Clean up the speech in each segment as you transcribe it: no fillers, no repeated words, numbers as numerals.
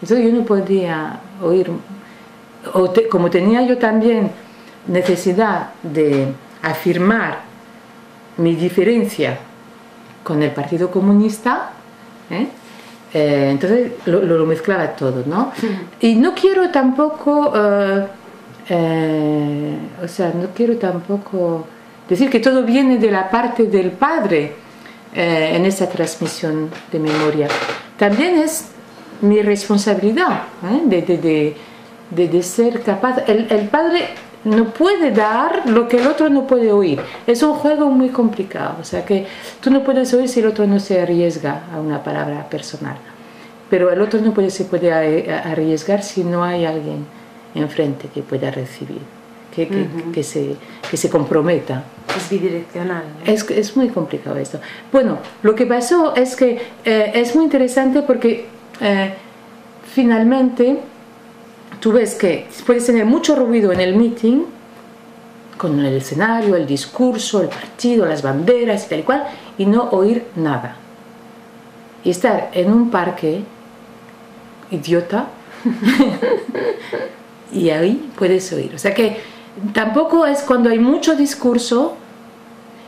Entonces yo no podía oír, como tenía yo también necesidad de afirmar mi diferencia con el Partido Comunista, entonces lo mezclaba todo, ¿no? Y no quiero tampoco, o sea, no quiero tampoco decir que todo viene de la parte del padre en esa transmisión de memoria. También es mi responsabilidad de ser capaz. El padre no puede dar lo que el otro no puede oír. Es un juego muy complicado. O sea que tú no puedes oír si el otro no se arriesga a una palabra personal. Pero el otro no se puede arriesgar si no hay alguien enfrente que pueda recibir, que se comprometa. Es bidireccional, ¿no? Es muy complicado esto. Bueno, lo que pasó es que es muy interesante porque finalmente tú ves que puedes tener mucho ruido en el meeting, con el escenario, el discurso, el partido, las banderas y tal y cual, y no oír nada. Y estar en un parque idiota y ahí puedes oír. O sea que tampoco es cuando hay mucho discurso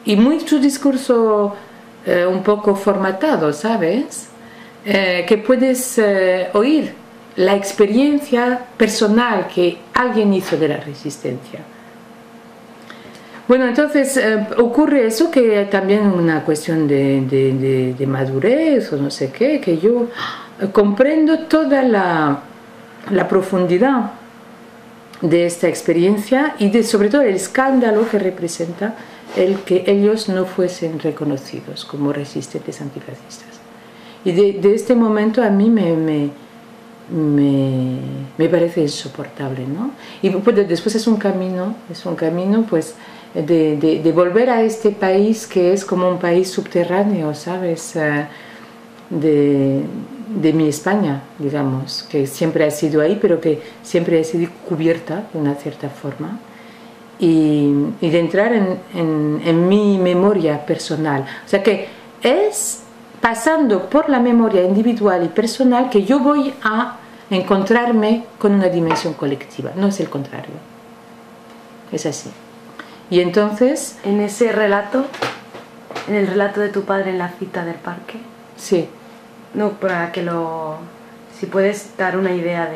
y mucho discurso un poco formatado, ¿sabes? Que puedes oír la experiencia personal que alguien hizo de la resistencia. Bueno, entonces ocurre eso, que también una cuestión de madurez o no sé qué, que yo comprendo toda la profundidad de esta experiencia y sobre todo el escándalo que representa el que ellos no fuesen reconocidos como resistentes antifascistas. Y de este momento a mí me parece insoportable, ¿no? Y pues, después es un camino pues de volver a este país que es como un país subterráneo, ¿sabes? De mi España, digamos, que siempre ha sido ahí, pero que siempre ha sido cubierta de una cierta forma, y de entrar en mi memoria personal. O sea que es pasando por la memoria individual y personal que yo voy a encontrarme con una dimensión colectiva, no es el contrario, es así. Y entonces... En ese relato, en el relato de tu padre en la cita del parque, sí. No, para que si puedes dar una idea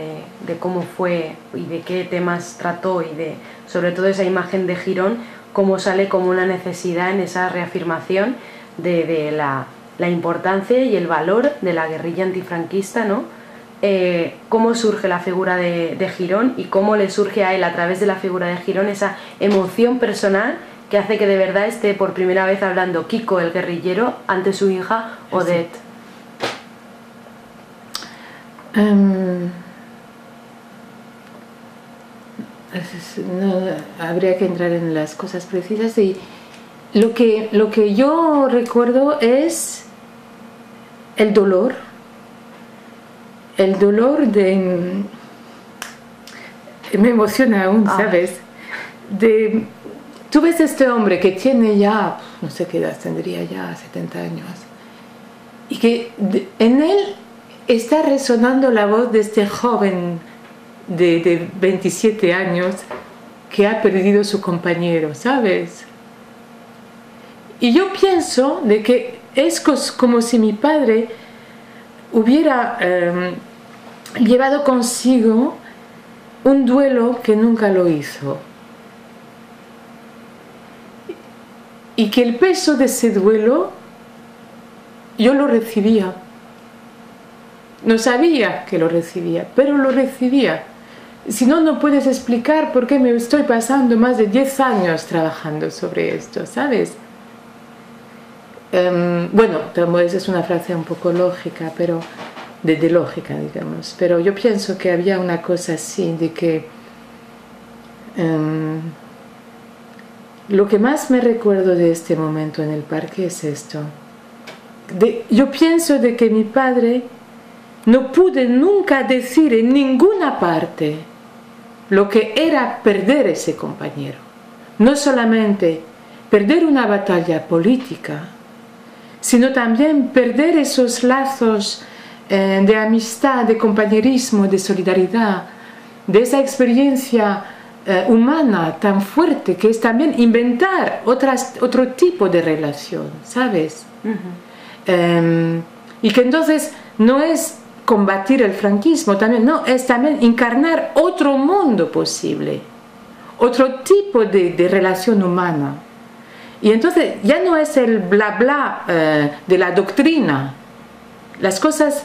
de cómo fue y de qué temas trató y de, sobre todo esa imagen de Girón, cómo sale como una necesidad en esa reafirmación de la importancia y el valor de la guerrilla antifranquista, ¿no? Cómo surge la figura de Girón y cómo le surge a él a través de la figura de Girón esa emoción personal que hace que de verdad esté por primera vez hablando Kiko el guerrillero ante su hija Odette. No, habría que entrar en las cosas precisas, y lo que yo recuerdo es el dolor de... me emociona aún, ¿sabes? Tú ves este hombre que tiene ya, no sé qué edad tendría, ya 70 años, y que en él está resonando la voz de este joven de 27 años que ha perdido su compañero, ¿sabes? Y yo pienso de que es como si mi padre hubiera llevado consigo un duelo que nunca lo hizo. Y que el peso de ese duelo yo lo recibía. No sabía que lo recibía, pero lo recibía. Si no, no puedes explicar por qué me estoy pasando más de 10 años trabajando sobre esto, ¿sabes? Bueno, es una frase un poco lógica, pero de lógica, digamos. Pero yo pienso que había una cosa así, de que lo que más me recuerdo de este momento en el parque es esto. Yo pienso de que mi padre no pude nunca decir en ninguna parte lo que era perder ese compañero. No solamente perder una batalla política, sino también perder esos lazos de amistad, de compañerismo, de solidaridad, de esa experiencia humana tan fuerte que es también inventar otro tipo de relación, ¿sabes? Y que entonces no es combatir el franquismo, también, no, es también encarnar otro mundo posible, otro tipo de relación humana. Y entonces ya no es el bla bla de la doctrina, las cosas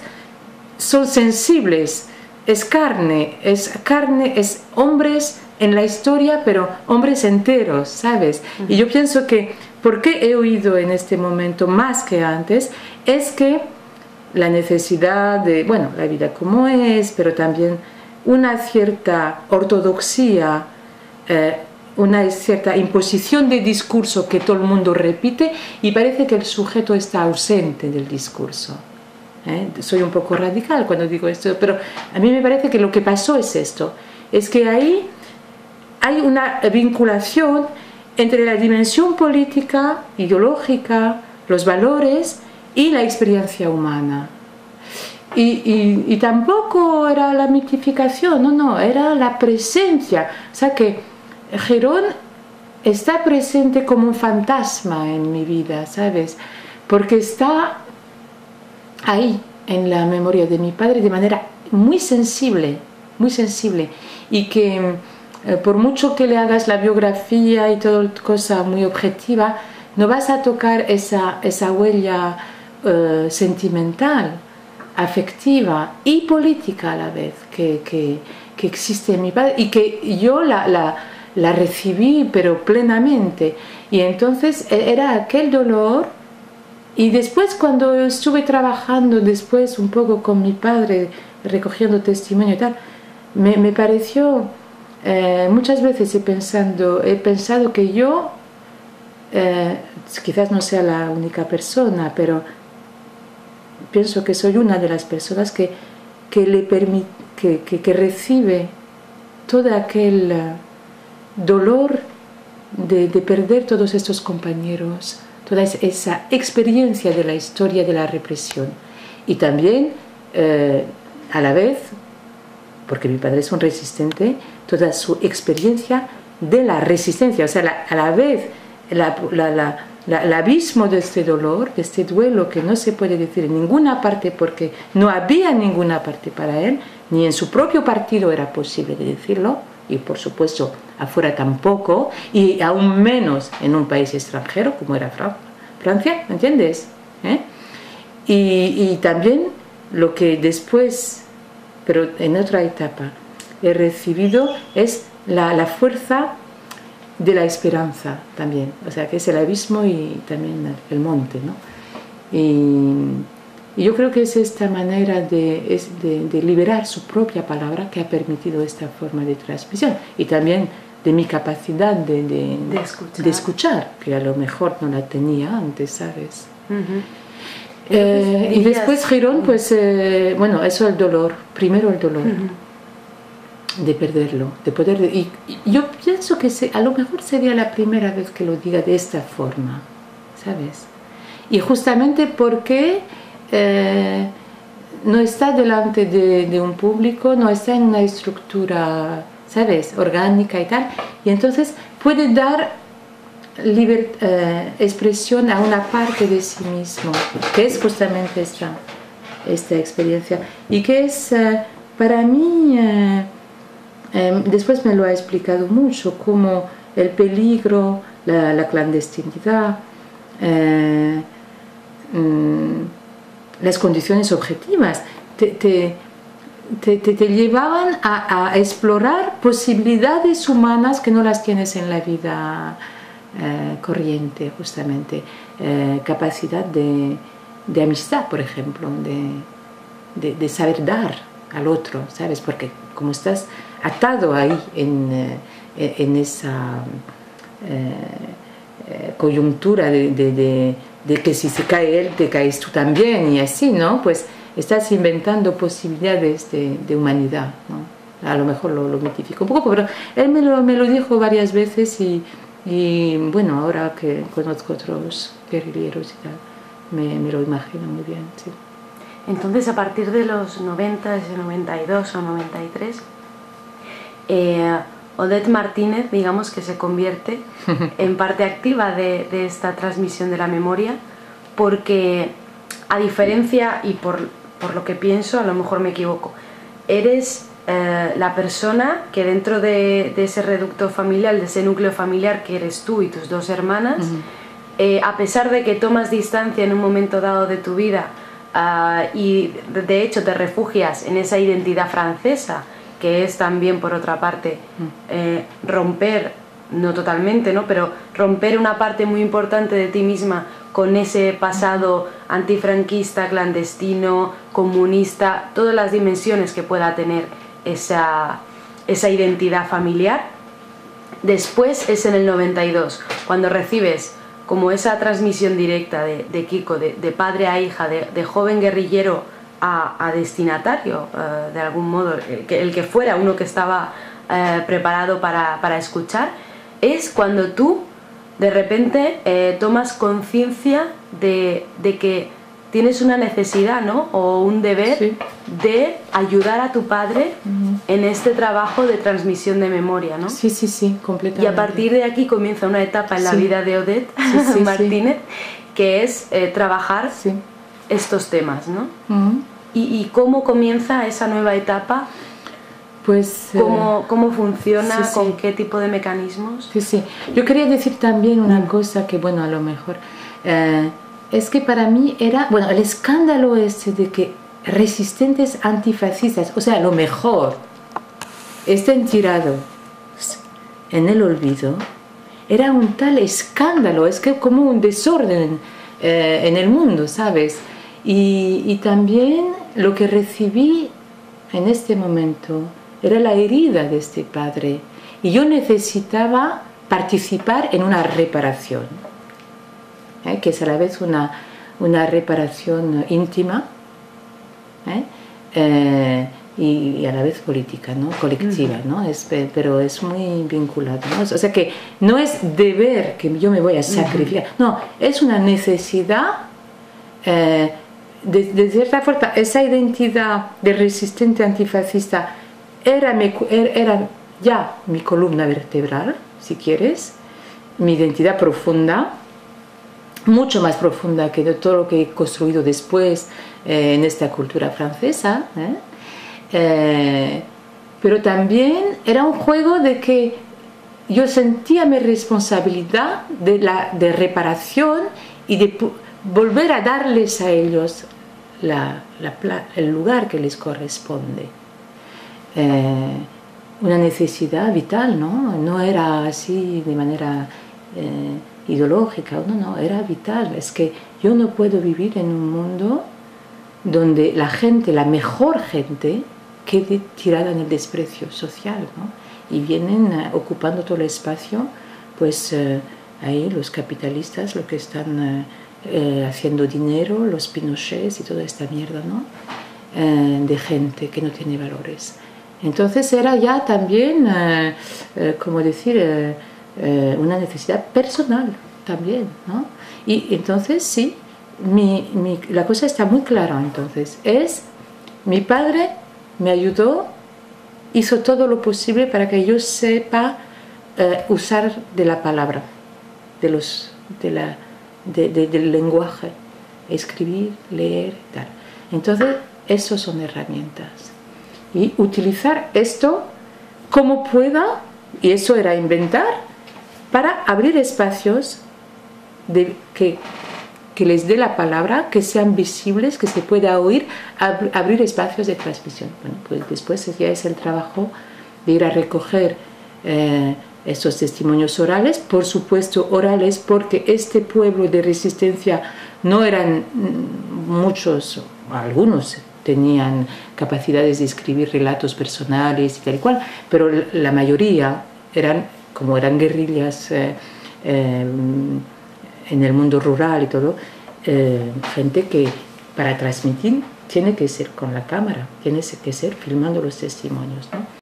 son sensibles, es carne, es hombres en la historia, pero hombres enteros, ¿sabes? Y yo pienso que, ¿por qué he oído en este momento más que antes? Es que la necesidad de, bueno, la vida como es, pero también una cierta ortodoxia, una cierta imposición de discurso que todo el mundo repite y parece que el sujeto está ausente del discurso. Soy un poco radical cuando digo esto, pero a mí me parece que lo que pasó es esto, es que ahí hay una vinculación entre la dimensión política, ideológica, los valores y la experiencia humana. Y tampoco era la mitificación, no, era la presencia. O sea que Girón está presente como un fantasma en mi vida, ¿sabes? Porque está ahí, en la memoria de mi padre, de manera muy sensible, y que por mucho que le hagas la biografía y toda cosa muy objetiva, no vas a tocar esa huella sentimental, afectiva y política a la vez que existe en mi padre y que yo la recibí pero plenamente. Y entonces era aquel dolor. Y después cuando estuve trabajando después un poco con mi padre recogiendo testimonio y tal, me pareció muchas veces he pensado que yo quizás no sea la única persona, pero pienso que soy una de las personas que recibe todo aquel dolor de perder todos estos compañeros, toda esa experiencia de la historia de la represión. Y también, a la vez, porque mi padre es un resistente, toda su experiencia de la resistencia, o sea, a la vez el abismo de este dolor, de este duelo que no se puede decir en ninguna parte porque no había ninguna parte para él, ni en su propio partido era posible de decirlo, y por supuesto afuera tampoco, y aún menos en un país extranjero como era Francia, ¿me entiendes? Y también lo que después, pero en otra etapa, he recibido es la fuerza de la esperanza también, o sea que es el abismo y también el monte, ¿no? Y yo creo que es esta manera de liberar su propia palabra que ha permitido esta forma de transmisión y también de mi capacidad de escuchar, que a lo mejor no la tenía antes, ¿sabes? Y después Girón, pues, bueno, eso el dolor, primero el dolor. De perderlo, de poder... Y yo pienso que a lo mejor sería la primera vez que lo diga de esta forma, ¿sabes? Y justamente porque no está delante de un público, no está en una estructura, ¿sabes?, orgánica y tal, y entonces puede dar expresión a una parte de sí mismo, que es justamente esta experiencia, y que es para mí... después me lo ha explicado mucho, como el peligro, la clandestinidad, las condiciones objetivas te llevaban a explorar posibilidades humanas que no las tienes en la vida corriente, justamente. Capacidad de amistad, por ejemplo, de saber dar al otro, ¿sabes? Porque como estás atado ahí en esa coyuntura de que si se cae él, te caes tú también y así, ¿no? Pues estás inventando posibilidades de humanidad, ¿no? A lo mejor lo mitifico un poco, pero él me lo dijo varias veces y bueno, ahora que conozco otros guerrilleros y tal, me lo imagino muy bien, sí. Entonces, a partir de los 90, ese 92 o 93, Odette Martínez, digamos que se convierte en parte activa de esta transmisión de la memoria, porque a diferencia, y por lo que pienso, a lo mejor me equivoco, eres la persona que dentro de ese reducto familiar, de ese núcleo familiar que eres tú y tus dos hermanas, a pesar de que tomas distancia en un momento dado de tu vida y de hecho te refugias en esa identidad francesa, que es también, por otra parte, romper, no totalmente, ¿no?, pero romper una parte muy importante de ti misma con ese pasado antifranquista, clandestino, comunista, todas las dimensiones que pueda tener esa identidad familiar. Después es en el 92, cuando recibes como esa transmisión directa de Kiko, de padre a hija, de joven guerrillero a destinatario, de algún modo, el que fuera, uno que estaba preparado para escuchar, es cuando tú de repente tomas conciencia de que tienes una necesidad, ¿no?, o un deber, sí, de ayudar a tu padre en este trabajo de transmisión de memoria, ¿no? Sí, sí, sí, completamente. Y a partir de aquí comienza una etapa en la vida de Odette Martínez, que es trabajar estos temas, ¿no? ¿Y cómo comienza esa nueva etapa? Pues, ¿Cómo funciona? ¿Con qué tipo de mecanismos? Sí, sí. Yo quería decir también una cosa que, bueno, a lo mejor... es que para mí era, bueno, el escándalo de que resistentes antifascistas, o sea, lo mejor, estén tirados en el olvido, era un tal escándalo, es que como un desorden en el mundo, ¿sabes? Y también lo que recibí en este momento era la herida de este padre, y yo necesitaba participar en una reparación, que es a la vez una reparación íntima y a la vez política, ¿no?, colectiva, ¿no? Pero es muy vinculado, ¿no? O sea que no es deber que yo me voy a sacrificar, no, es una necesidad de cierta forma. Esa identidad de resistente antifascista era ya mi columna vertebral, si quieres, mi identidad profunda, mucho más profunda que de todo lo que he construido después en esta cultura francesa, pero también era un juego de que yo sentía mi responsabilidad de reparación y de volver a darles a ellos el lugar que les corresponde. Una necesidad vital, ¿no? No era así de manera ideológica, no, era vital. Es que yo no puedo vivir en un mundo donde la gente, la mejor gente, quede tirada en el desprecio social, ¿no? Y vienen ocupando todo el espacio, pues ahí los capitalistas, lo que están haciendo dinero, los Pinochets y toda esta mierda, ¿no? De gente que no tiene valores. Entonces era ya también, como decir, una necesidad personal también, ¿no? Y entonces sí, la cosa está muy clara. Entonces mi padre me ayudó, hizo todo lo posible para que yo sepa usar de la palabra, del lenguaje, escribir, leer, tal. Entonces eso son herramientas, y utilizar esto como pueda, y eso era inventar, para abrir espacios que les dé la palabra, que sean visibles, que se pueda oír, abrir espacios de transmisión. Bueno, pues después ya es el trabajo de ir a recoger estos testimonios orales, por supuesto orales, porque este pueblo de resistencia no eran muchos, algunos tenían capacidades de escribir relatos personales y tal y cual, pero la mayoría como eran guerrillas en el mundo rural y todo, gente que para transmitir tiene que ser con la cámara, tiene que ser filmando los testimonios, ¿no?